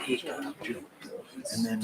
And then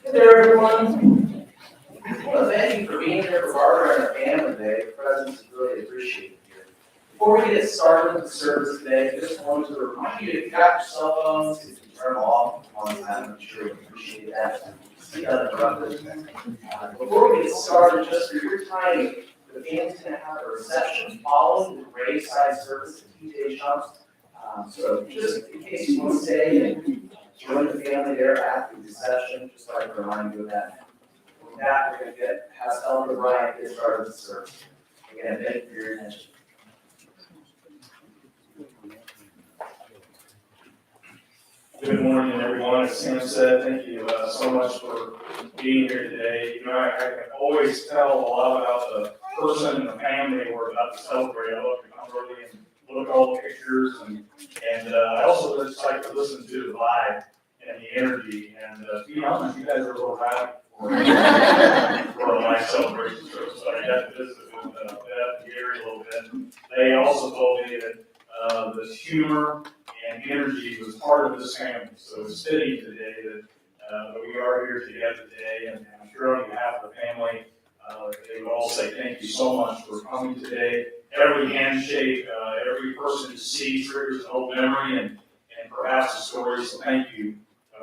Hey there, everyone. I want to thank you for being here for Barbara and her family today. Your presence is really appreciated here. Before we get started with the service today, I just wanted to remind you, if you got your cell phones, if you turn them off on time, I'm sure we appreciate that. See uninterrupted. Before we get started, just for your timing, the family's going to have a reception following the graveside service at TJ Shops. So just in case you want to stay and join the family there after the reception, just like to remind you of that. With that, we're going to pass on to Brian to get started with the service. Again, thank you for your attention. Good morning, everyone. As Sam said, thank you so much for being here today. You know, I can always tell a lot about the person and the family we're about to celebrate. I love to come early and look at all the pictures, and I also just like to listen to the vibe and the energy. And to be honest, you guys are a little rowdy for my celebration. So I got to visit with Beth and Gary a little bit. They also told me that the humor and energy was part of this family. So it's fitting today that we are here together today, and I'm sure on behalf of the family, they would all say thank you so much for coming today. Every handshake, every person you see triggers an old memory and perhaps a story, so thank you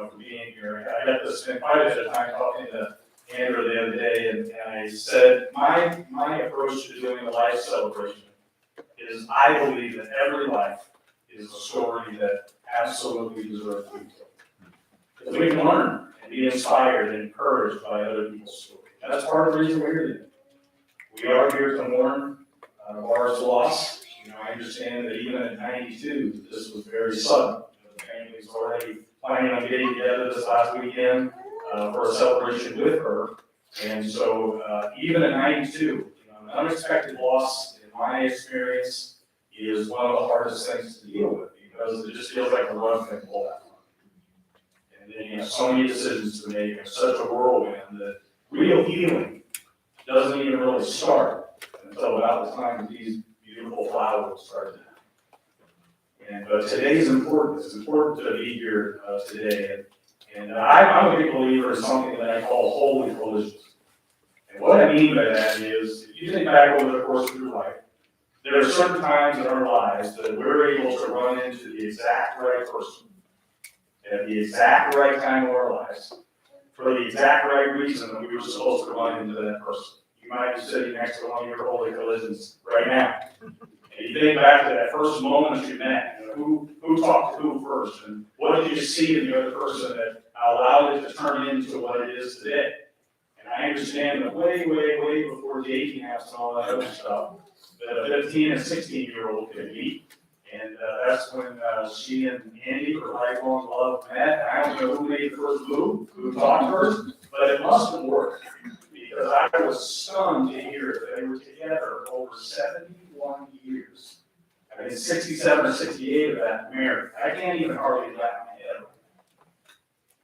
for being here. I got to spend quite a bit of time talking to Andrew the other day, and I said my approach to doing a life celebration is I believe that every life is a story that absolutely deserves to be told. Because we can learn and be inspired and encouraged by other people's stories. And that's part of the reason we're here today. We are here to mourn Laura's loss. You know, I understand that even at 92, this was very sudden. The family's already planning on getting together this last weekend for a celebration with her. And so even at 92, you know, an unexpected loss, in my experience, is one of the hardest things to deal with, because it just feels like a rug can pull out. And then you have so many decisions to make, and such a whirlwind that real healing doesn't even really start until about the time that these beautiful flowers start to happen. But today is important. It's important to be here today. And I'm a big believer in something that I call holy collisions. And what I mean by that is, if you think back over the course of your life, there are certain times in our lives that we're able to run into the exact right person at the exact right time of our lives for the exact right reason that we were supposed to run into that person. You might be sitting next to one of your holy collisions right now. And you think back to that first moment you met, you know, who talked to who first, and what did you see in the other person that allowed it to turn into what it is today? And I understand that way before dating apps and all that other stuff, that a 15 and 16-year-old could meet. And that's when she and Andy, her lifelong love, met. I don't know who made the first move, who talked first, but it must have worked, because I was stunned to hear that they were together over 71 years. I mean, 67 or 68 of that married. I can't even hardly wrap my head around it.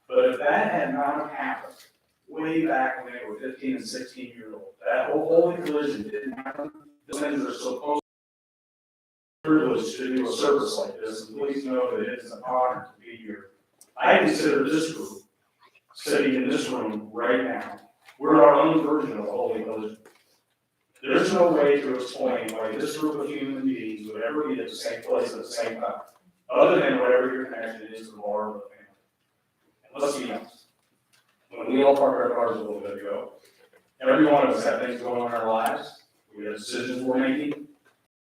But if that had not happened, way back when they were 15 and 16-year-old, that whole holy collision didn't happen. The things are so close. Privileged to do a service like this, and please know that it is an honor to be here. I consider this group, sitting in this room right now, we're our own version of a holy collision. There's no way to explain why this group of human beings would ever be at the same place at the same time, other than whatever your connection is to the Lord of the family. And let's be honest, when we all parked our cars a little bit ago, every one of us had things going on in our lives. We the decisions we're making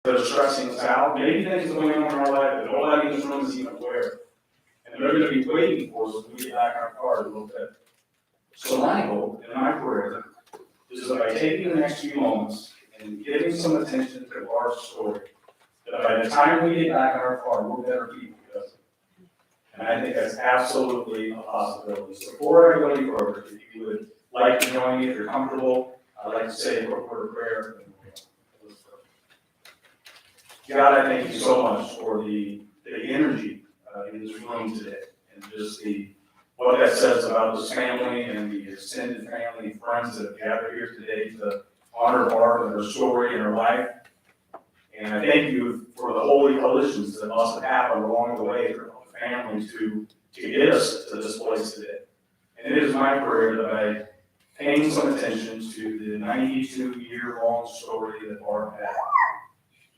that are stressing us out. Maybe things going on in our life that nobody in this room is even aware. And they're going to be waiting for us when we get back in our car to look at. So my hope and my prayer is that by taking the next few moments and giving some attention to our story, that by the time we get back in our car, we're better people because of it. And I think that's absolutely a possibility. So before I go any further, if you would like to join me, if you're comfortable, I'd like to say a quick word of prayer. God, I thank you so much for the energy in this room today, and just what that says about this family and the extended family and friends that have gathered here today to honor Barb and her story and her life. And I thank you for the holy collisions that must have happened along the way for the family to get us to this place today. And it is my prayer that by paying some attention to the 92-year-long story that Barb had,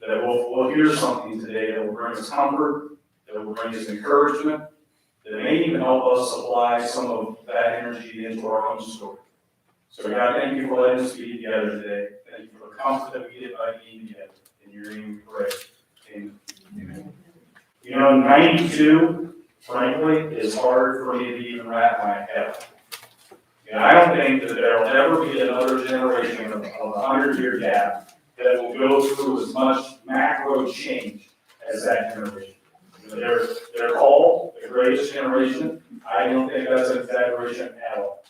that we'll hear something today that will bring us comfort, that will bring us encouragement, that may even help us apply some of that energy into our own story. So God, thank you for letting us be together today. Thank you for the comfort that we get by being together. In your name we pray. Amen. You know, 92, frankly, is hard for me to even wrap my head around. And I don't think that there will ever be another generation of a 100-year gap that will go through as much macro change as that generation. You know, they're called the greatest generation. I don't think that's an exaggeration at all.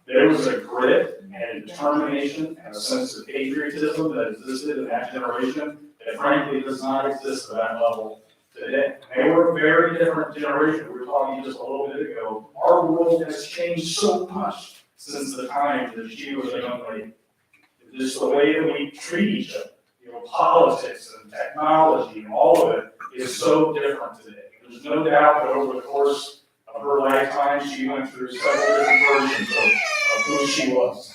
There was a grit and a determination and a sense of patriotism that existed in that generation that frankly does not exist at that level today. They were a very different generation. We were talking just a little bit ago. Our world has changed so much since the time that she was a young lady. Just the way that we treat each other, you know, politics and technology and all of it is so different today. There's no doubt that over the course of her lifetime, she went through several different versions of who she was.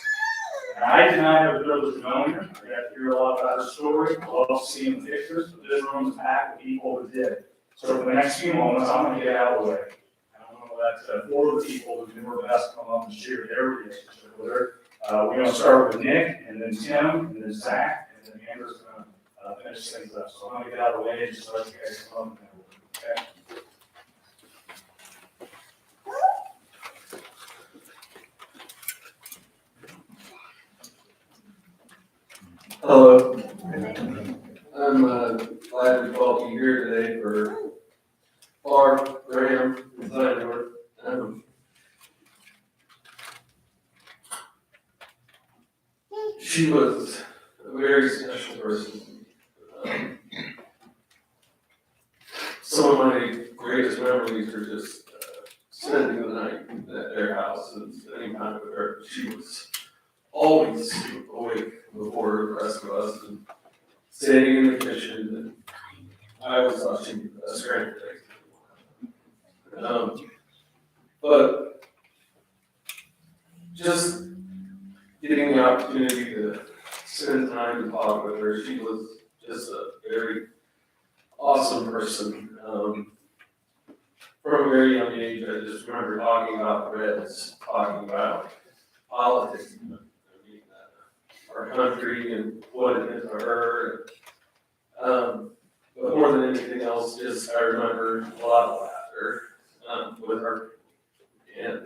And I did not have the privilege of knowing her. I got to hear a lot about her story. I love seeing the pictures, but this room is packed with people who did. So for the next few moments, I'm going to get out of the way. I don't know that four of the people who do their best come up and share their relationship with her. We're going to start with Nick, and then Tim, and then Zach, and then Amber's going to finish things up. So I'm going to get out of the way and just let you guys come up. Okay? Hello. I'm glad to call you here today for Barb, Graham, and Theodore. She was a very special person. Some of my greatest memories are just spending the night at their house and spending time with her. She was always awake before the rest of us and standing in the kitchen, and I was watching Stranger Things. But just getting the opportunity to spend time and talk with her, she was just a very awesome person. From a very young age, I just remember talking about the Reds, talking about politics, our country and what it meant to her. But more than anything else, just I remember a lot of laughter with her. And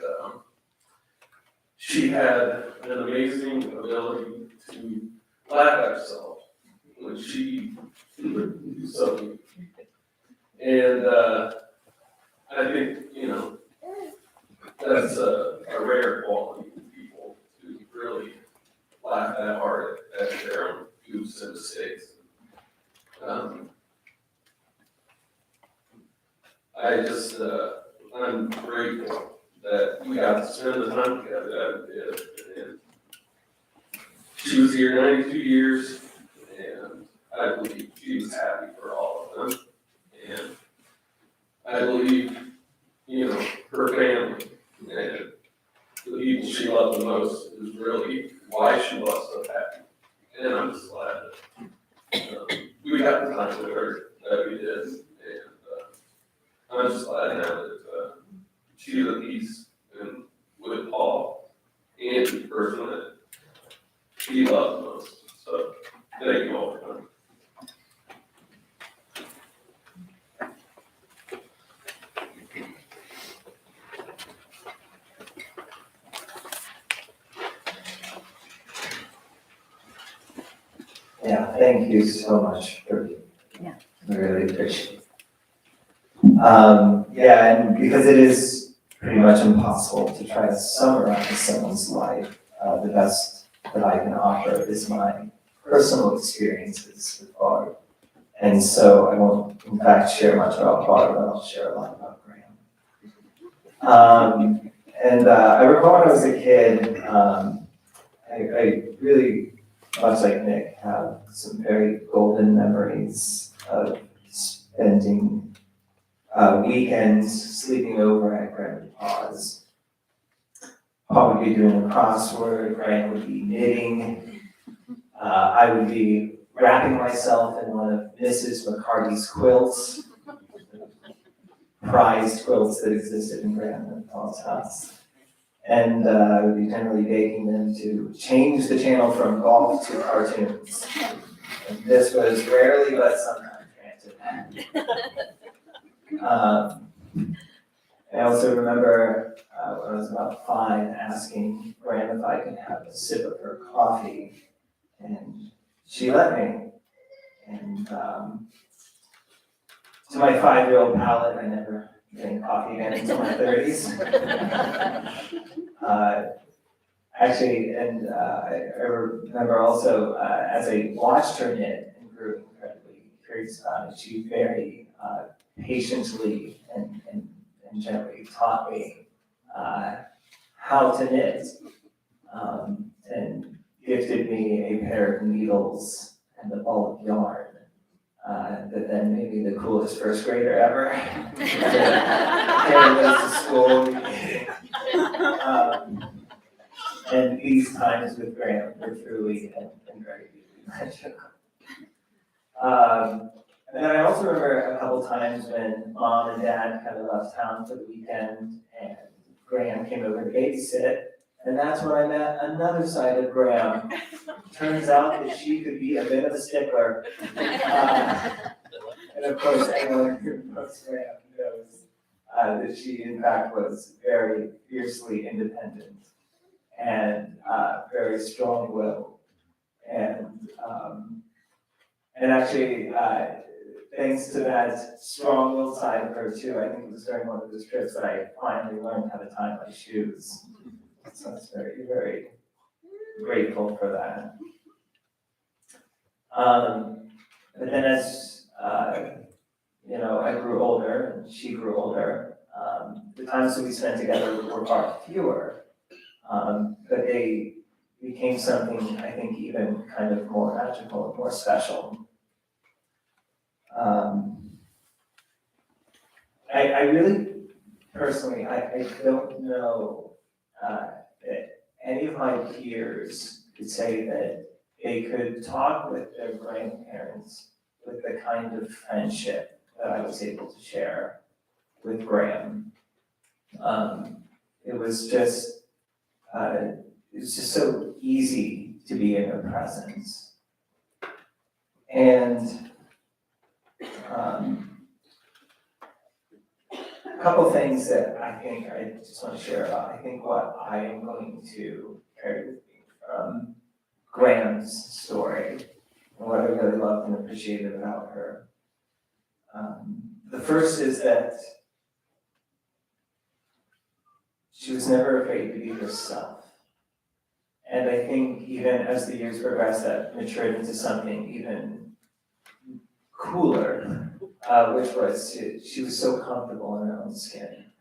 she had an amazing ability to laugh at herself when she would do something. And I think, you know, that's a rare quality in people to really laugh that hard at their own goofs and mistakes. I'm grateful that we got to spend the time together that we did. And she was here 92 years, and I believe she was happy for all of them. And I believe, you know, her family and the people she loved the most is really why she was so happy. And I'm just glad that we got the time with her that we did. And I'm just glad now that she's at peace and with Paul and the person that he loved most. So Thank you all for coming. Yeah, thank you so much for, Yeah. I really appreciate it. Yeah, and because it is pretty much impossible to try to summarize someone's life, the best that I can offer is my personal experiences with Barb. And so I won't, in fact, share much about Barb, but I'll share a lot about Graham. I recall when I was a kid, I really, much like Nick, have some very golden memories of spending weekends sleeping over at Grandpa's. Pop would be doing a crossword, Graham would be knitting. I would be wrapping myself in one of Mrs. McCarty's quilts, prized quilts that existed in Grandpa's house. And I would be generally begging them to change the channel from golf to cartoons. And this was rarely, but sometimes granted. I also remember when I was about 5 asking Grandma if I could have a sip of her coffee, and she let me. And to my 5-year-old palate, I never drank coffee again until my 30s. Actually, and I remember also as I watched her knit and grew incredibly curious about it, she very patiently and gently taught me how to knit, and gifted me a pair of needles and a ball of yarn that then made me the coolest first grader ever. Carried those to school. And these times with Graham were truly and very deeply magical. And then I also remember a couple times when Mom and Dad kind of left town for the weekend and Graham came over to babysit. And that's when I met another side of Graham. Turns out that she could be a bit of a stickler. And of course, anyone who knows Graham knows that she in fact was very fiercely independent and very strong-willed. And actually, thanks to that strong-willed side of her too, I think it was during one of those trips that I finally learned how to tie my shoes. So I was very, very grateful for that. But then as, I grew older and she grew older, the times that we spent together were far fewer, but they became something, I think, even kind of more magical and more special. I really, personally, I don't know that any of my peers could say that they could talk with their grandparents with the kind of friendship that I was able to share with Graham. It was just so easy to be in her presence. And a couple things that I think I just want to share about. I think what I am going to carry with me from Graham's story and what I really loved and appreciated about her. The first is that she was never afraid to be herself. And I think even as the years progressed, that matured into something even cooler, which was she was so comfortable in her own skin.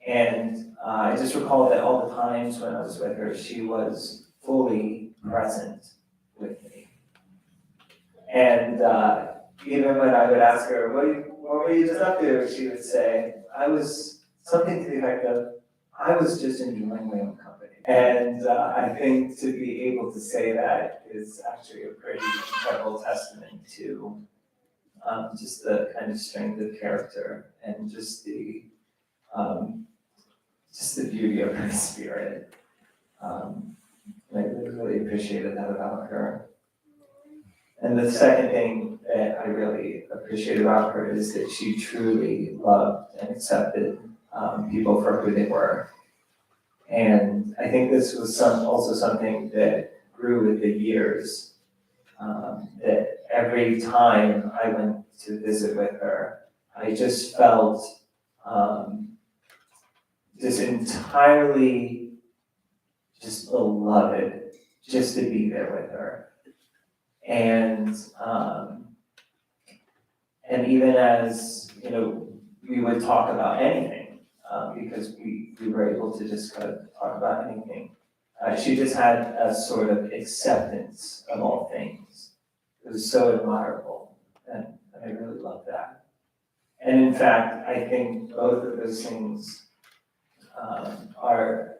And I just recall that all the times when I was with her, she was fully present with me. And even when I would ask her, what were you just up to? She would say, something to the effect of, I was just enjoying my own company. And I think to be able to say that is actually a pretty incredible testament to just the kind of strength of character and just the beauty of her spirit. And I really appreciated that about her. And the second thing that I really appreciate about her is that she truly loved and accepted people for who they were. And I think this was also something that grew with the years, that every time I went to visit with her, I just felt just entirely just beloved just to be there with her. And even as, we would talk about anything, because we were able to just kind of talk about anything. She just had a sort of acceptance of all things. It was so admirable, and I really loved that. And in fact, I think both of those things are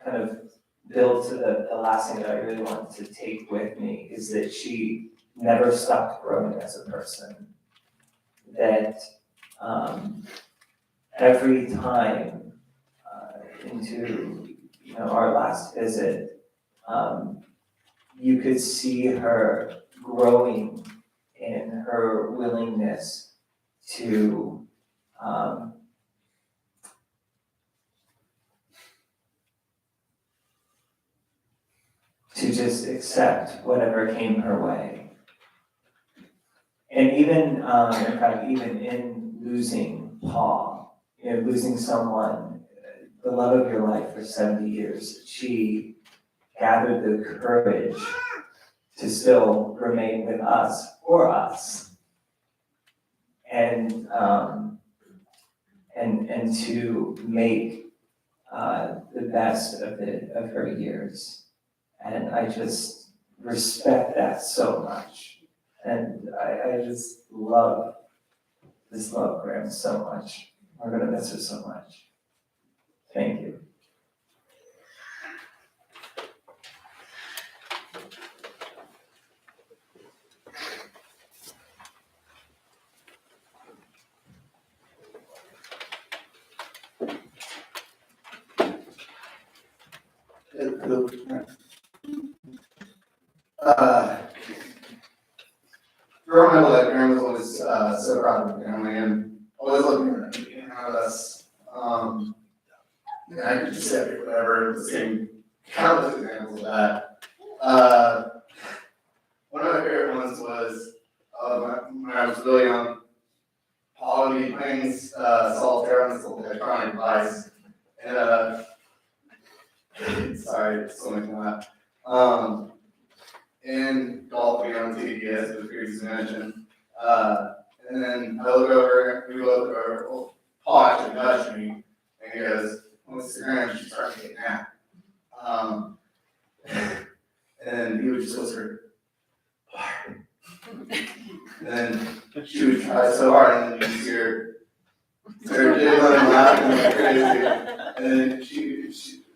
kind of built to the last thing that I really want to take with me, is that she never stopped growing as a person. That every time into our last visit, you could see her growing in her willingness to just accept whatever came her way. And even, in fact, even in losing Paul, losing someone, the love of your life for 70 years, she gathered the courage to still remain with us, for us, and to make the best of her years. And I just respect that so much. And I just love Graham so much. We're gonna miss her so much. Thank you. Growing up, like, Graham was always so proud of the family and always looking at us. I could just say whatever, the same countless examples of that. One of my favorite ones was when I was really young. Paul would be playing solitaire on this electronic device, and sorry, so much of that. And golfing on TV, as was previously mentioned. And then we look over, well, Paul actually nudged me, and he goes, "What's the Graham? She's starting to get a nap." And he would just whisper, "Bart." And then she would try so hard, and then you'd hear her giggling and laughing like crazy. And then she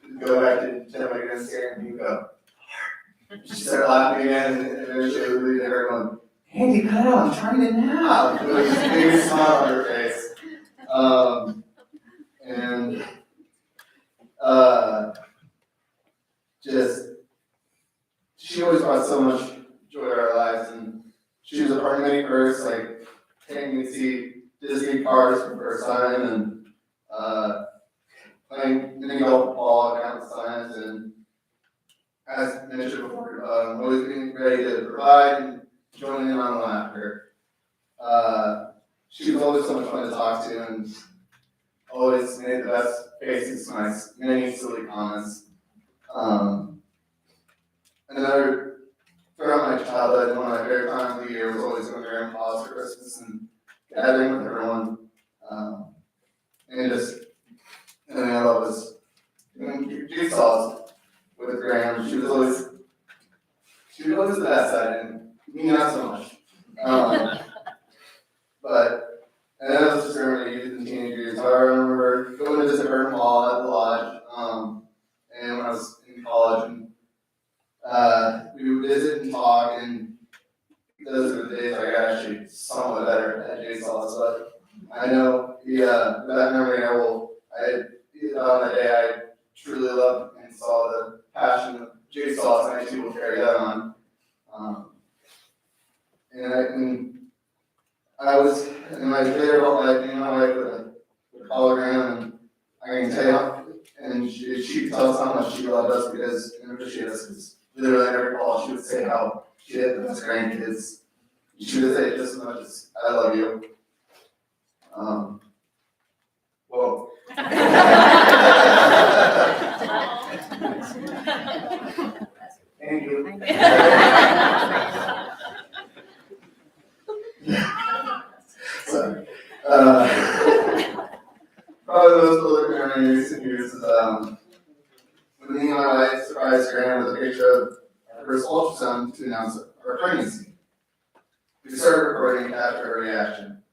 would go back to jump against her, and he'd go, she started laughing again, and eventually we lead everyone, "Andy, cut out, I'm trying to nap." With this big smile on her face. Just, she always brought so much joy to our lives, and she was a part of many firsts, like taking me to see Disney cars for the first time, and playing mini golf with Paul at countless times, and as mentioned before, always being ready to provide and joining in on the laughter. She was always so much fun to talk to, and always made the best faces to my many silly comments. Another, throughout my childhood, one of my favorite times of the year was always going to Grandpa's for Christmas and gathering with everyone. And I love was doing jigsaws with Graham. She was always the best at it, and me not so much. But that was just early youth and teenage years. I remember going to visit her and Paul at the lodge, and when I was in college, and we would visit and talk, and those are the days I got actually somewhat better at jigsaws. But I know that memory on that day I truly loved and saw the passion of jigsaws, and I too will carry that on. And I was, and my later felt like, my wife would call her grandma, and I can tell, and she could tell us how much she loved us because, and appreciated us, because literally every call, she would say how she had the best grandkids. She would say it just as much as, I love you. Whoa. Thank you. Sorry. Probably the most prolific memory in recent years is when me and my wife surprised Grandma with a picture of our first ultrasound to announce our pregnancy. We started recording after her reaction.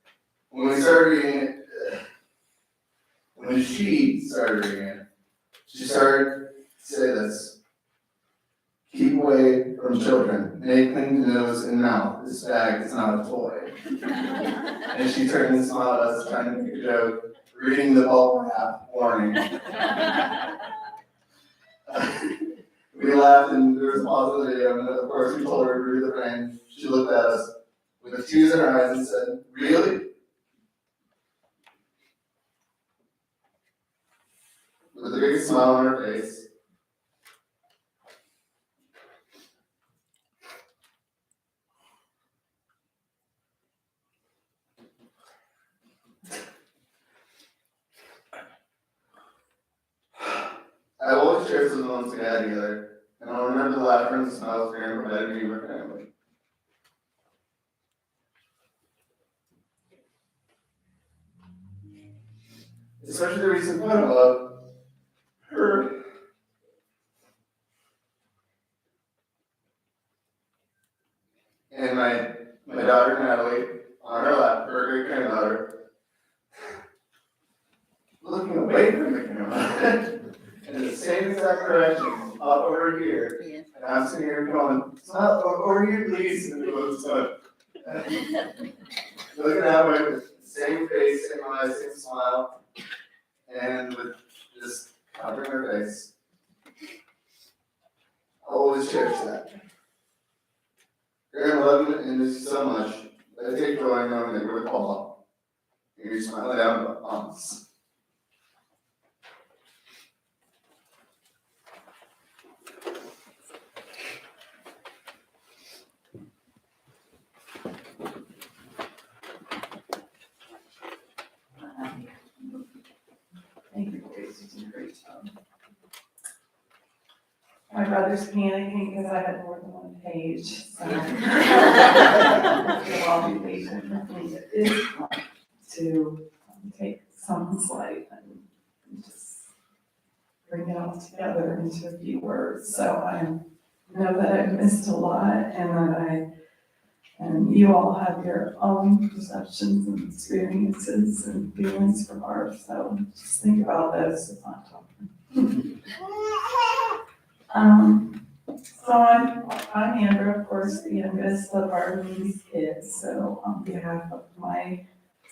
When we started reading it, when she started reading it, she started to say this: keep away from children. They cling to nose and mouth. This bag is not a toy. And she turned and smiled at us, trying to make a joke, reading the bubble wrap warning. We laughed, and there was a pause of the video, and of course we told her to read the frame. She looked at us with tears in her eyes and said, "Really?" With a big smile on her face. I will always cherish those moments we had together, and I'll remember the laughter and the smiles Grandma provided me with her family. Especially the recent photo of her and my daughter Natalie on her lap, her great granddaughter, looking away from the camera in the same exact direction, up over here. And I'm sitting here going, "Smile over here, please." And it was looking that way with the same face, same eyes, same smile, and with just covering her face. I'll always cherish that. Grandma loved me and miss you so much, but I take joy in knowing that you're with Paul, and you're smiling down on us. Thank you, Grace, you did a great job. My brother's panicking because I had more than one page, so. I'll be patient with me. It is fun to take someone's life and just bring it all together into a few words. So I know that I've missed a lot, and and you all have your own perceptions and experiences and feelings from art, so just think about those as I'm talking. So I'm Andrew, of course, the youngest of our Louise kids, so on behalf of my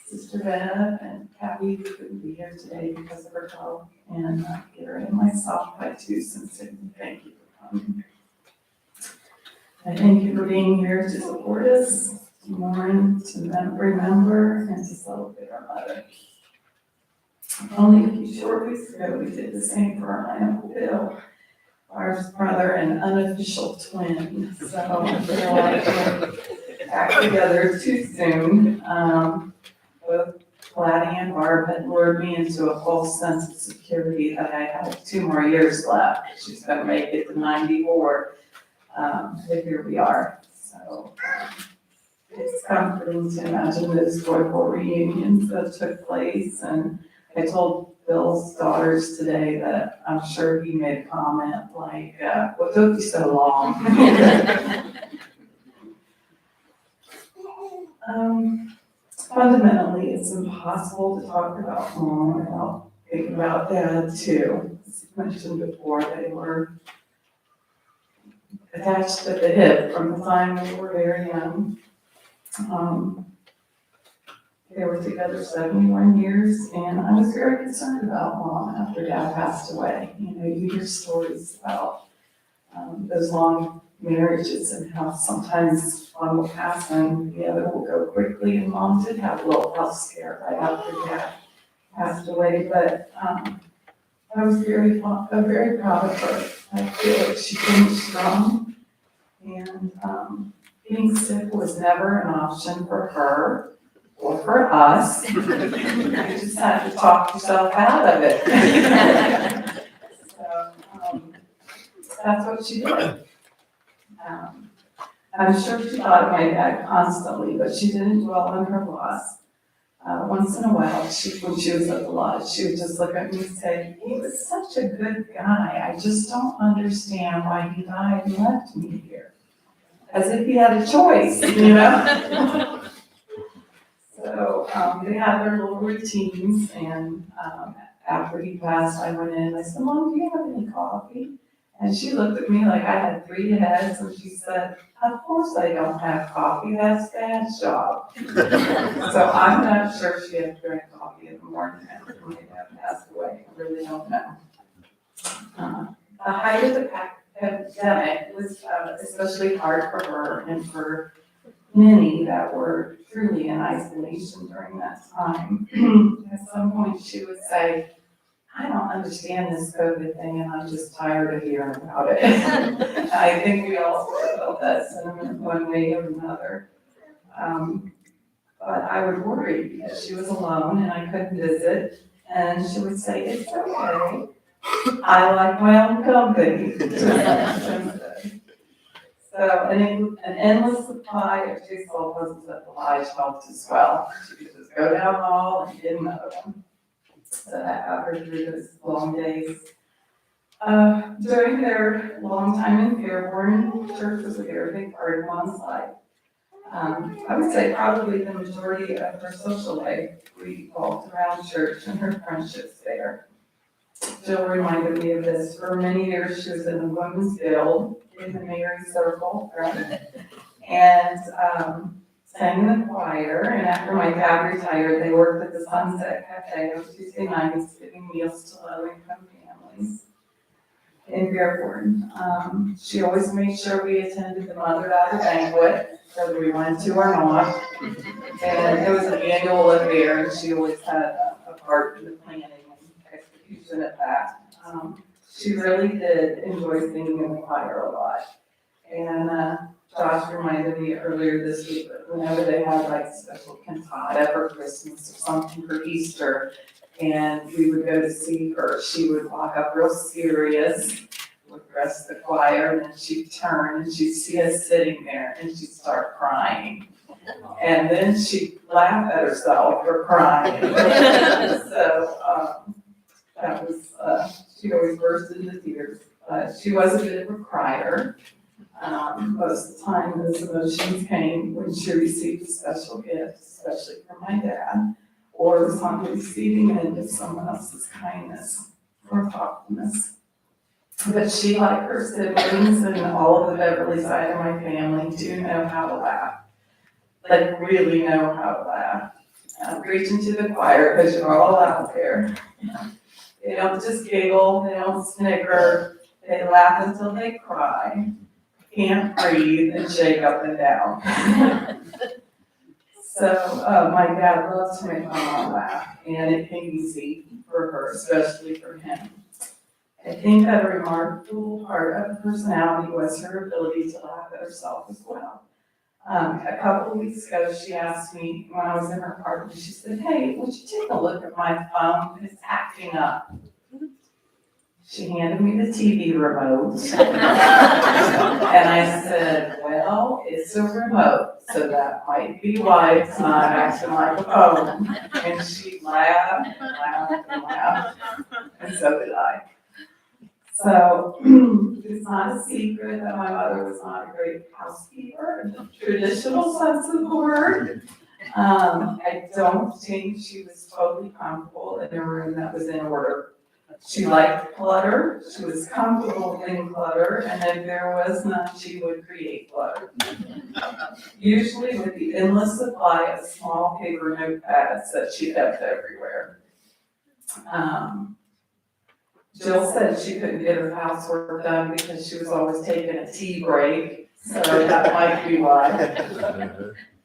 sister Bev and Kathy, who couldn't be here today because of her health, and Gary and myself, I too sincerely thank you for coming. I thank you for being here to support us, to mourn, to remember, and to celebrate our mother. Only a few short weeks ago, we did the same for my Uncle Bill, our brother and unofficial twin. So I feel like we're back together too soon. Both Gladys and Barb had lured me into a false sense of security that I had 2 more years left. She's gonna make it to 94. But here we are. So it's comforting to imagine those joyful reunions that took place. And I told Bill's daughters today that I'm sure he made a comment like, "What took you so long?" Fundamentally, it's impossible to talk about mom without thinking about dad too. As I mentioned before, they were attached at the hip from the time we were very young. They were together 71 years, and I was very concerned about mom after dad passed away. You know, you hear stories about those long marriages and how sometimes one will pass and the other will go quickly. And Mom did have a little health scare right after Dad passed away, but I was I'm very proud of her. I feel like she came strong, and being sick was never an option for her or for us. You just had to talk yourself out of it. So that's what she did. I'm sure she thought of my dad constantly, but she didn't dwell on her loss. Once in a while, when she was at the lodge, she would just look at me and say, "He was such a good guy. I just don't understand why he died and left me here." As if he had a choice, you know? So they had their little routines, and after he passed, I went in and I said, "Mom, do you have any coffee?" And she looked at me like I had 3 heads, and she said, "Of course I don't have coffee, that's Dad's job." So I'm not sure she had drank coffee in the morning after my dad passed away, I really don't know. The height of the pandemic was especially hard for her and for many that were truly in isolation during that time. At some point she would say, "I don't understand this COVID thing and I'm just tired of hearing about it." I think we all sort of felt that sentiment one way or another. But I would worry because she was alone and I couldn't visit. And she would say, "It's okay. I like my own company." So an endless supply of jigsaw puzzles at the lodge helped as well. She could just go down the hall and get another one. So that got her through those long days. During their long time in Fairborn, church was a very big part of Mom's life. I would say probably the majority of her social life revolved around church and her friendships there. Jill reminded me of this. For many years, she was in the Women's Guild in the Mary Circle, right? And sang in the choir. And after my dad retired, they worked at the Sunset Cafe on Tuesday nights, giving meals to low-income families in Fairborn. She always made sure we attended the Mother Daughter banquet, whether we went to or not. And it was an annual affair, and she always had a part in the planning and execution of that. She really did enjoy singing in the choir a lot. And Josh reminded me earlier this week that whenever they had like a special cantata for Christmas or something for Easter, and we would go to see her, she would walk up real serious with the rest of the choir, and then she'd turn and she'd see us sitting there and she'd start crying. And then she'd laugh at herself for crying. So that was, she always burst into tears. She was a bit of a crier. Most of the time those emotions came when she received a special gift, especially from my dad, or was on the receiving end of someone else's kindness or thoughtfulness. But she, like her siblings and all of the Beverly side of my family, do know how to laugh. Like really know how to laugh. Preaching to the choir because you're all out there. They don't just giggle, they don't snicker, they laugh until they cry, can't breathe, and shake up and down. So my dad loves to make my mom laugh, and it came easy for her, especially for him. I think that a remarkable part of her personality was her ability to laugh at herself as well. A couple of weeks ago, she asked me when I was in her apartment, she said, "Hey, would you take a look at my phone? It's acting up." She handed me the TV remote. And I said, "Well, it's a remote, so that might be why it's not acting like a phone." And she laughed and laughed and laughed, and so did I. So it's not a secret that my mother was not a great housekeeper in the traditional sense of the word. I don't think she was totally comfortable in a room that was in order. She liked clutter, she was comfortable in clutter, and if there was none, she would create clutter. Usually with the endless supply of small paper notepads that she kept everywhere. Jill said she couldn't get her housework done because she was always taking a tea break, so that might be why.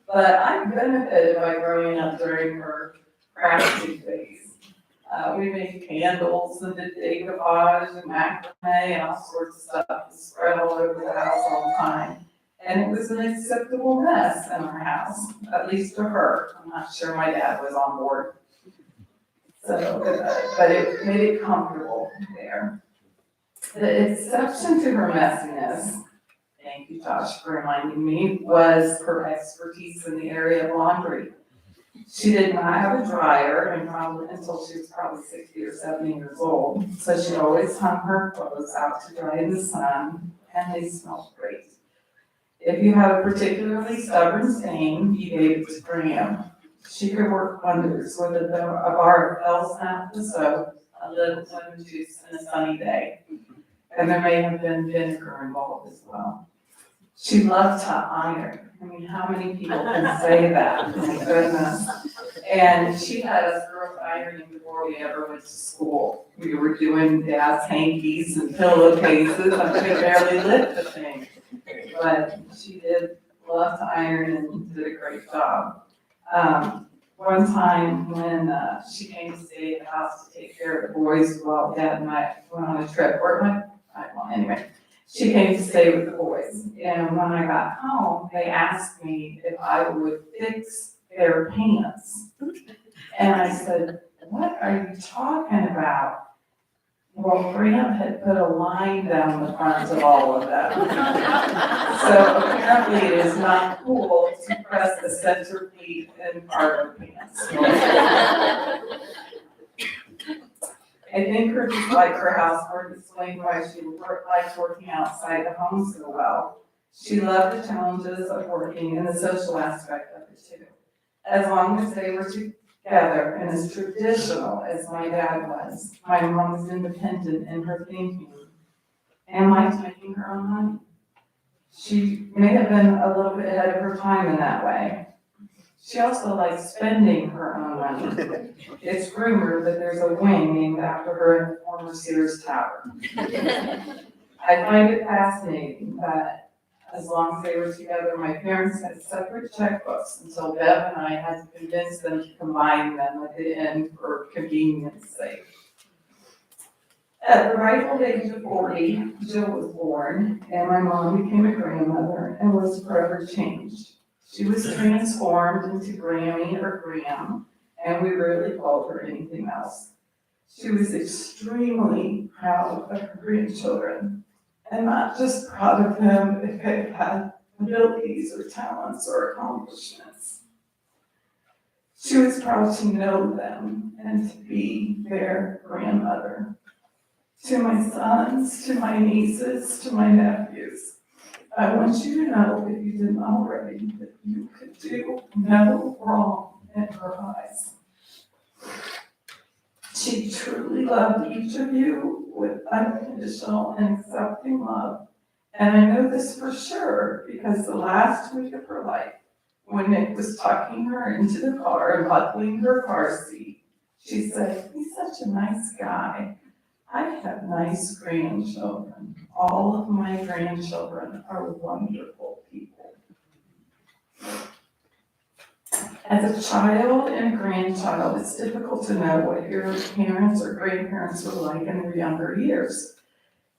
But I benefited by growing up during her crafty phase. We made candles and did decoupage and macrame and all sorts of stuff spread all over the house all the time. And it was an acceptable mess in our house, at least to her. I'm not sure my dad was on board. So, but it made it comfortable there. The exception to her messiness, thank you, Josh, for reminding me, was her expertise in the area of laundry. She did not have a dryer and probably until she was probably 60 or 70 years old. So she always hung her clothes out to dry in the sun, and they smelled great. If you had a particularly stubborn stain, you gave it to Graham. She could work wonders with a bar of Bell's naphtha soap, a little lemon juice, and a sunny day. And there may have been vinegar involved as well. She loved to iron. I mean, how many people can say that? My goodness. And she had us girls ironing before we ever went to school. We were doing dad's hankies and pillowcases. I could barely lift the thing. But she did love to iron and did a great job. One time when she came to stay at the house to take care of the boys while Dad and I went on a trip, anyway, she came to stay with the boys. And when I got home, they asked me if I would fix their pants. And I said, "What are you talking about?" Well, Graham had put a line down the front of all of them. So apparently it is not cool to press the center pleat in cargo pants. I think her dislike for housework explained why she liked working outside the home so well. She loved the challenges of working and the social aspect of it too. As long as they were together and as traditional as my dad was, my mom was independent in her thinking and liked making her own money. She may have been a little bit ahead of her time in that way. She also liked spending her own money. It's rumored that there's a wing named after her in the former Sears Tower. I find it fascinating that as long as they were together, my parents had separate checkbooks until Bev and I had to convince them to combine them at the end for convenience sake. At the ripe old age of 40, Jill was born, and my mom became a grandmother and was forever changed. She was transformed into Grammy or Graham, and we rarely called her anything else. She was extremely proud of her grandchildren, and not just proud of them if they had abilities or talents or accomplishments. She was proud to know them and to be their grandmother. To my sons, to my nieces, to my nephews, I want you to know, if you didn't already, that you could do no wrong in her eyes. She truly loved each of you with unconditional and accepting love. And I know this for sure because the last week of her life, when Nick was tucking her into the car and buckling her car seat, she said, "He's such a nice guy. I have nice grandchildren. All of my grandchildren are wonderful people." As a child and a grandchild, it's difficult to know what your parents or grandparents were like in their younger years.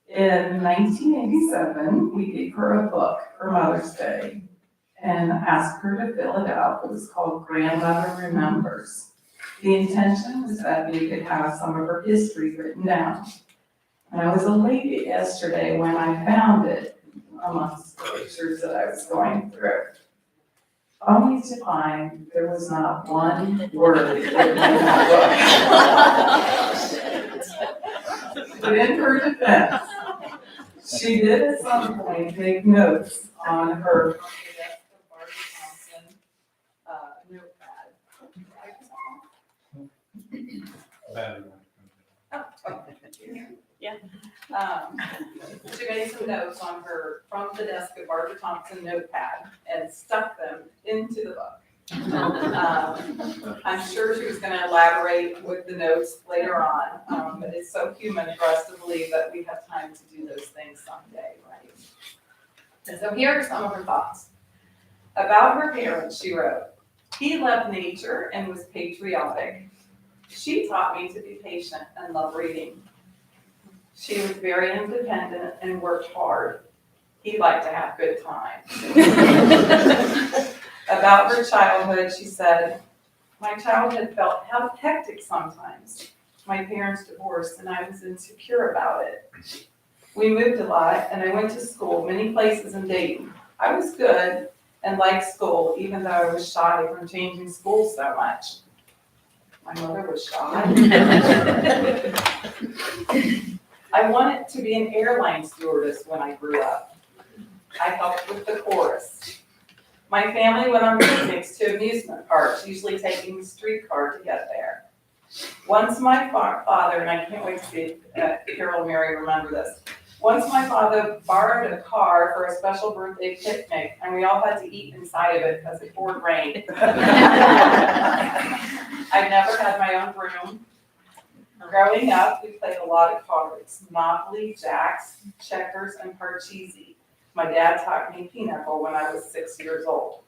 In 1987, we gave her a book for Mother's Day and asked her to fill it out. It was called Grandmother Remembers. The intention was that we could have some of her history written down. And I was elated yesterday when I found it amongst the pictures that I was going through, only to find there was not one word written in that book. But in her defense, she did at some point make notes on her Thompson notepad. She made some notes on her from the desk of Barbara Thompson notepad and stuck them into the book. I'm sure she was gonna elaborate with the notes later on, but it's so human for us to believe that we have time to do those things someday, right? And so here are some of her thoughts. About her parents, she wrote, "He loved nature and was patriotic. She taught me to be patient and love reading. She was very independent and worked hard. He liked to have good times." About her childhood, she said, "My childhood felt hectic sometimes. My parents divorced and I was insecure about it. We moved a lot and I went to school, many places in Dayton. I was good and liked school, even though I was shy from changing schools so much." My mother was shy. "I wanted to be an airline stewardess when I grew up. I helped with the chorus. My family went on picnics to amusement parks, usually taking the streetcar to get there. Once my father," and I can't wait to see if Carol and Mary remember this. "Once my father borrowed a car for a special birthday picnic, and we all had to eat inside of it because it poured rain. I never had my own room. Growing up, we played a lot of cards, Monopoly, Jacks, checkers, and Parcheesi. My dad taught me pinochle when I was 6 years old.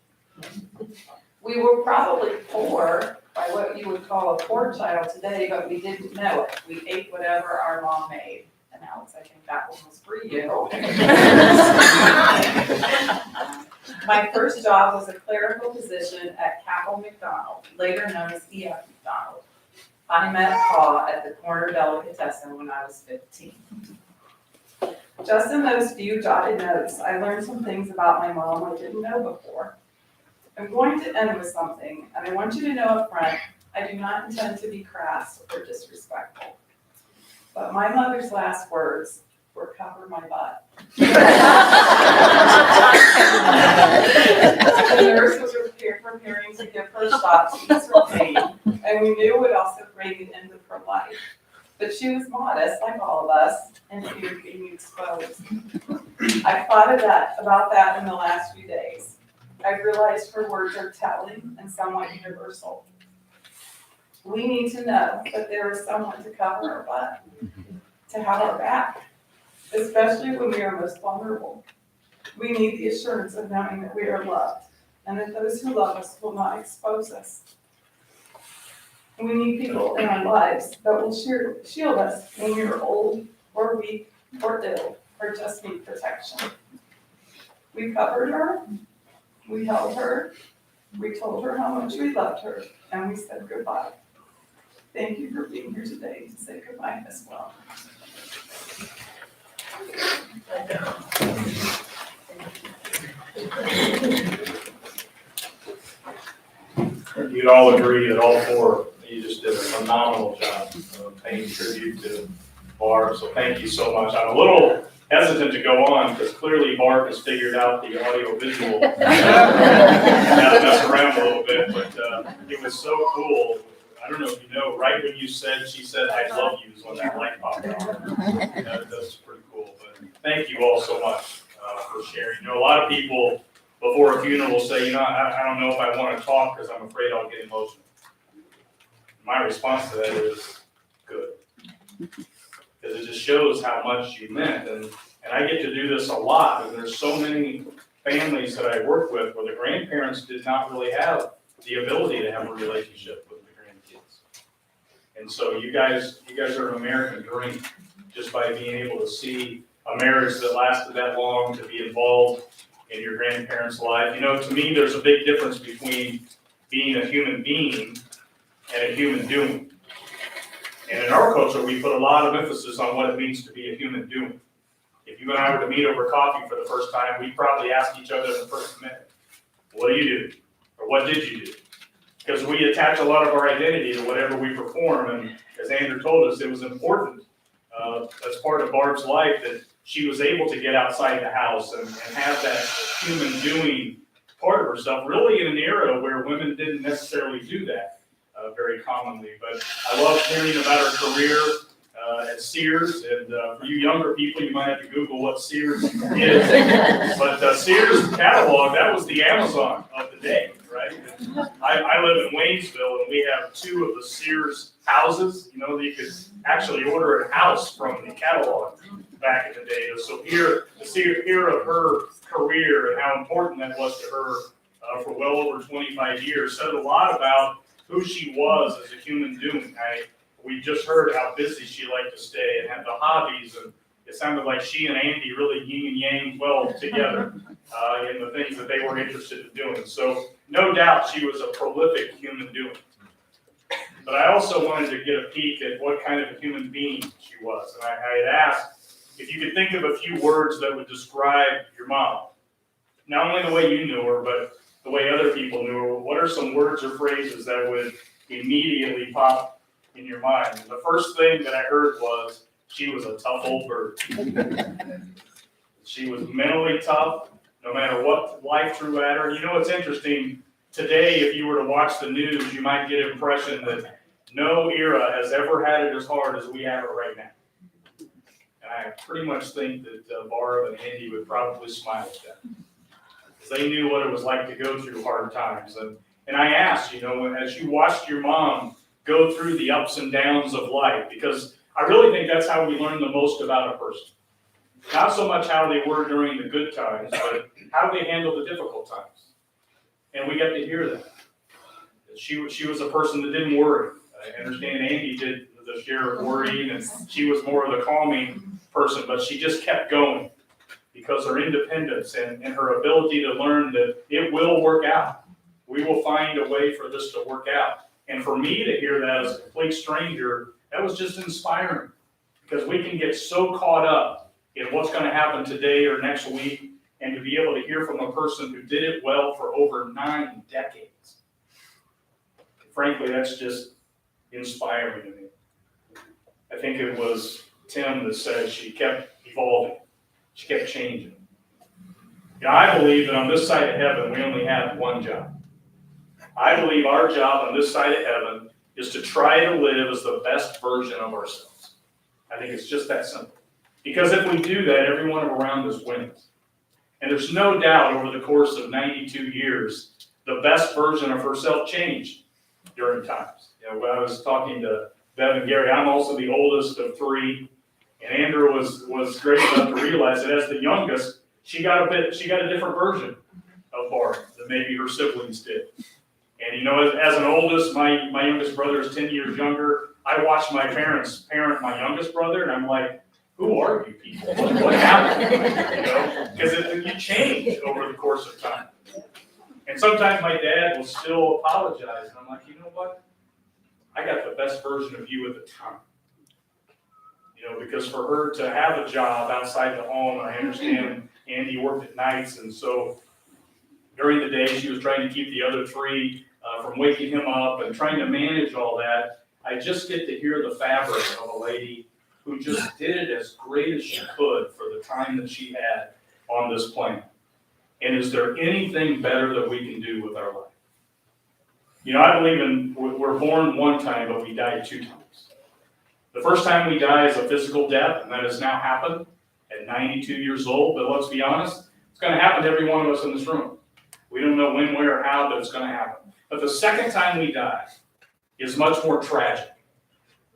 We were probably poor by what you would call a poor child today, but we didn't know it. We ate whatever our mom made." And Alex, I think that one was for you. "My first job was a clerical position at Capel McDonald, later known as E.F. McDonald. I met Pa at the corner delicatessen when I was 15. Just in those few jotted notes, I learned some things about my mom I didn't know before. I'm going to end with something, and I want you to know up front, I do not intend to be crass or disrespectful. But my mother's last words were 'cover my butt.' The nurse was preparing to give her a shot to ease her pain, and we knew it would also bring the end of her life. But she was modest, like all of us, and feared being exposed. I thought about that in the last few days. I realized her words are telling and somewhat universal. We need to know that there is someone to cover our butt, to have our back, especially when we are most vulnerable. We need the assurance of knowing that we are loved, and that those who love us will not expose us. We need people in our lives that will shield us when we are old, or weak, or ill, or just need protection. We covered her, we held her, we told her how much we loved her, and we said goodbye. Thank you for being here today to say goodbye as well." You'd all agree that all four, you just did a phenomenal job of paying tribute to Barb, so thank you so much. I'm a little hesitant to go on, because clearly Barb has figured out the audio-visual. Got to mess around a little bit, but it was so cool. I don't know if you know, right when she said, "I love you," is when that light popped on. That's pretty cool, but thank you all so much for sharing. You know, a lot of people before a funeral will say, I don't know if I want to talk because I'm afraid I'll get emotional. My response to that is good. Because it just shows how much you meant. And I get to do this a lot, and there's so many families that I work with where the grandparents did not really have the ability to have a relationship with the grandkids. And so you guys are an American dream, just by being able to see a marriage that lasted that long, to be involved in your grandparents' life. You know, to me, there's a big difference between being a human being and a human doing. And in our culture, we put a lot of emphasis on what it means to be a human doing. If you and I were to meet over coffee for the first time, we'd probably ask each other in the first minute, "What do you do?" Or "What did you do?" Because we attach a lot of our identity to whatever we perform. And as Andrew told us, it was important as part of Barb's life that she was able to get outside the house and have that human doing part of herself, really in an era where women didn't necessarily do that very commonly. But I love hearing about her career at Sears, and for you younger people, you might have to Google what Sears is. But Sears catalog, that was the Amazon of the day, right? I live in Waynesville, and we have 2 of the Sears houses. You know, you could actually order a house from the catalog back in the day. So hear of her career and how important that was to her for well over 25 years said a lot about who she was as a human being. We just heard how busy she liked to stay and had the hobbies, and it sounded like she and Andy really yin and yang well together in the things that they were interested in doing. So no doubt she was a prolific human doing. But I also wanted to get a peek at what kind of a human being she was. And I had asked if you could think of a few words that would describe your mom. Not only the way you knew her, but the way other people knew her. What are some words or phrases that would immediately pop in your mind? And the first thing that I heard was, she was a tough old bird. She was mentally tough, no matter what life threw at her. You know, it's interesting. Today, if you were to watch the news, you might get an impression that no era has ever had it as hard as we have it right now. And I pretty much think that Barb and Andy would probably smile at that. Because they knew what it was like to go through hard times. And I asked, you know, as you watched your mom go through the ups and downs of life, because I really think that's how we learn the most about a person. Not so much how they were during the good times, but how they handled the difficult times. And we got to hear that. She was a person that didn't worry. I understand Andy did the share of worrying, and she was more of the calming person, but she just kept going because her independence and her ability to learn that it will work out. We will find a way for this to work out. And for me to hear that as a complete stranger, that was just inspiring, because we can get so caught up in what's going to happen today or next week, and to be able to hear from a person who did it well for over 9 decades. Frankly, that's just inspiring to me. I think it was Tim that said she kept evolving. She kept changing. You know, I believe that on this side of heaven, we only have one job. I believe our job on this side of heaven is to try to live as the best version of ourselves. I think it's just that simple. Because if we do that, everyone around us wins. And there's no doubt over the course of 92 years, the best version of herself changed during times. You know, when I was talking to Bev and Gary, I'm also the oldest of 3, and Andrew was great enough to realize that as the youngest, she got a different version of Barb than maybe her siblings did. And you know, as an oldest, my youngest brother is 10 years younger. I watched my parents parent my youngest brother, and I'm like, who are you people? What happened? You know, because you change over the course of time. And sometimes my dad will still apologize, and I'm like, you know what? I got the best version of you at the time. You know, because for her to have a job outside the home, I understand Andy worked at nights, and so during the day she was trying to keep the other 3 from waking him up and trying to manage all that. I just get to hear the fabric of a lady who just did it as great as she could for the time that she had on this planet. And is there anything better that we can do with our life? You know, I believe we're born one time, but we die 2 times. The first time we die is a physical death, and that has now happened at 92 years old. But let's be honest, it's going to happen to every one of us in this room. We don't know when, where, or how, but it's going to happen. But the second time we die is much more tragic.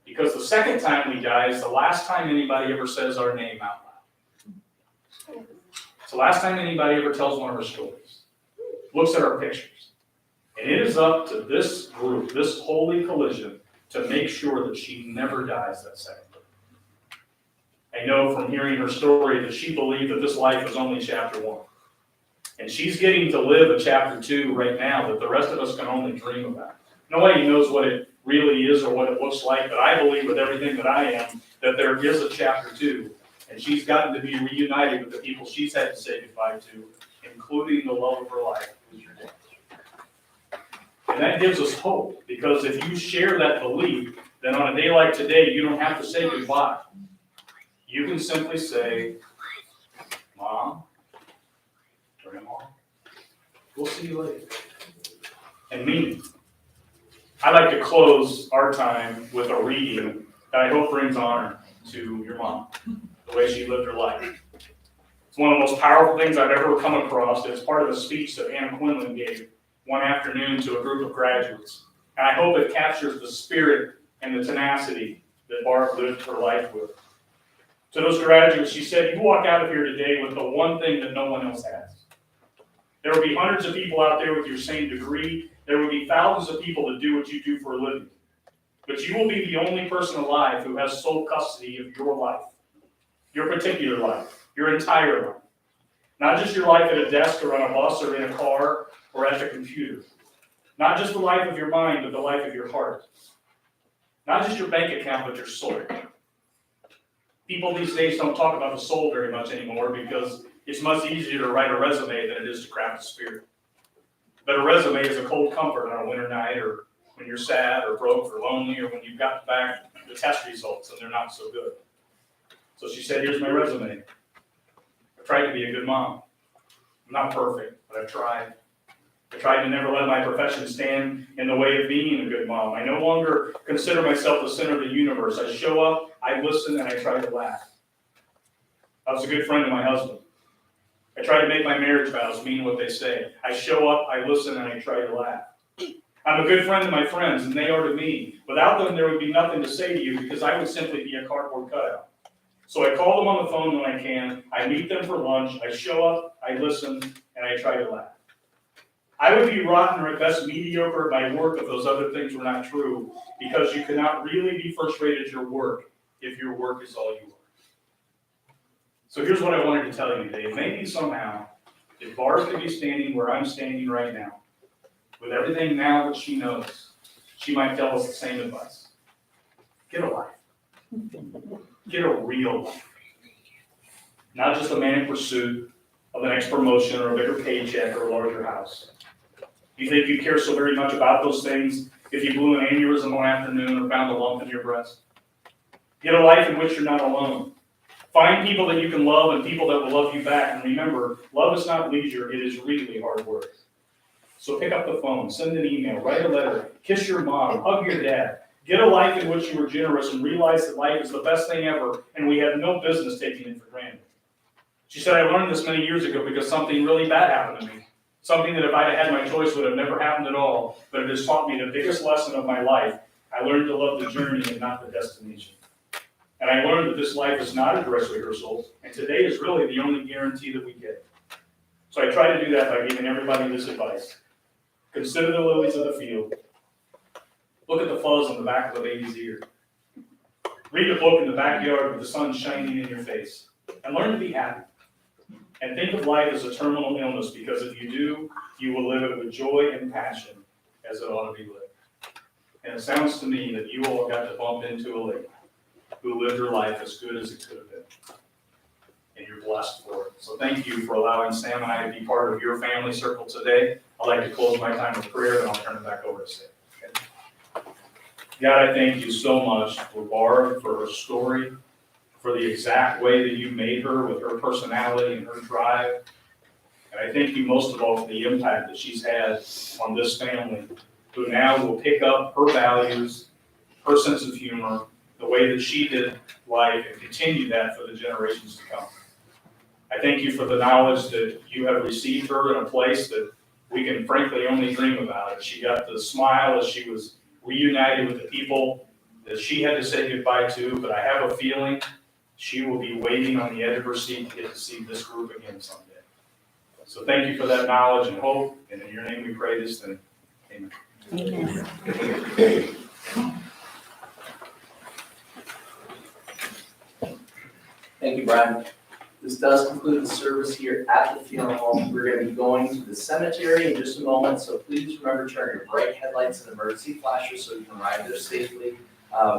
Because the second time we die is the last time anybody ever says our name out loud. It's the last time anybody ever tells one of our stories, looks at our pictures. And it is up to this group, this holy collision, to make sure that she never dies that second time. I know from hearing her story that she believed that this life was only chapter 1. And she's getting to live a chapter 2 right now that the rest of us can only dream about. Nobody knows what it really is or what it looks like, but I believe with everything that I am that there is a chapter 2, and she's gotten to be reunited with the people she's had to say goodbye to, including the love of her life, who's your dad. And that gives us hope, because if you share that belief, then on a day like today, you don't have to say goodbye. You can simply say, Mom, Grandma, we'll see you later. And mean it. I'd like to close our time with a reading that I hope brings honor to your mom, the way she lived her life. It's one of the most powerful things I've ever come across. It's part of a speech that Anna Quinlan gave one afternoon to a group of graduates. And I hope it captures the spirit and the tenacity that Barb lived her life with. To those graduates, she said, you walk out of here today with the one thing that no one else has. There will be hundreds of people out there with your same degree. There will be thousands of people that do what you do for a living. But you will be the only person alive who has sole custody of your life, your particular life, your entire life. Not just your life at a desk or on a bus or in a car or at the computer. Not just the life of your mind, but the life of your heart. Not just your bank account, but your soul. People these days don't talk about the soul very much anymore because it's much easier to write a resume than it is to craft a spirit. But a resume is a cold comfort on a winter night, or when you're sad or broke or lonely, or when you've got back the test results and they're not so good. So she said, here's my resume. I tried to be a good mom. I'm not perfect, but I've tried. I tried to never let my profession stand in the way of being a good mom. I no longer consider myself the center of the universe. I show up, I listen, and I try to laugh. I was a good friend to my husband. I try to make my marriage vows mean what they say. I show up, I listen, and I try to laugh. I'm a good friend to my friends, and they are to me. Without them, there would be nothing to say to you because I would simply be a cardboard cutout. So I call them on the phone when I can. I meet them for lunch. I show up, I listen, and I try to laugh. I would be rotten or at best mediocre at my work if those other things were not true, because you cannot really be first rate at your work if your work is all you are. So here's what I wanted to tell you today. Maybe somehow, if Barb could be standing where I'm standing right now, with everything now that she knows, she might tell us the same advice. Get a life. Get a real life. Not just a manic pursuit of the next promotion or a bigger paycheck or a larger house. You think you care so very much about those things if you blew an aneurysm one afternoon or found a lump in your breast? Get a life in which you're not alone. Find people that you can love and people that will love you back. And remember, love is not leisure, it is really hard work. So pick up the phone, send an email, write a letter, kiss your mom, hug your dad. Get a life in which you were generous and realize that life is the best thing ever and we have no business taking it for granted. She said, I learned this many years ago because something really bad happened to me. Something that if I had had my choice would have never happened at all, but it has taught me the biggest lesson of my life. I learned to love the journey and not the destination. And I learned that this life is not a dress rehearsal, and today is really the only guarantee that we get. So I try to do that by giving everybody this advice. Consider the lilies of the field. Look at the fuzz on the back of a baby's ear. Read a book in the backyard with the sun shining in your face. And learn to be happy. And think of life as a terminal illness, because if you do, you will live it with joy and passion as it ought to be lived. And it sounds to me that you all got to bump into a lady who lived her life as good as it could have been. And you're blessed for it. So thank you for allowing Sam and I to be part of your family circle today. I'd like to close my time with prayer, and I'll turn it back over to Sam. Okay? God, I thank you so much for Barb, for her story, for the exact way that you made her with her personality and her drive. And I thank you most of all for the impact that she's had on this family, who now will pick up her values, her sense of humor, the way that she did life, and continue that for the generations to come. I thank you for the knowledge that you have received her in a place that we can frankly only dream about. She got to smile as she was reunited with the people that she had to say goodbye to, but I have a feeling she will be waiting on the edge of her seat to get to see this group again someday. So thank you for that knowledge and hope, and in your name we pray this thing. Amen. Amen. Thank you, Brian. This does conclude the service here at the funeral home. We're going to be going to the cemetery in just a moment, so please remember to turn your bright headlights and emergency flashers so you can arrive there safely.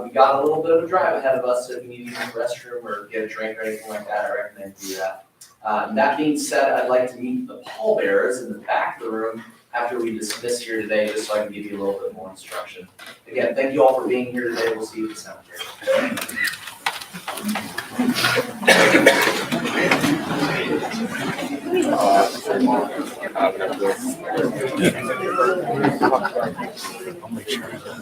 We got a little bit of a drive ahead of us, so if you need to use the restroom or get a drink or anything like that, I recommend you do that. That being said, I'd like to meet the pallbearers in the back of the room after we dismiss here today, just so I can give you a little bit more instruction. Again, thank you all for being here today. We'll see you at the cemetery. I'll make sure.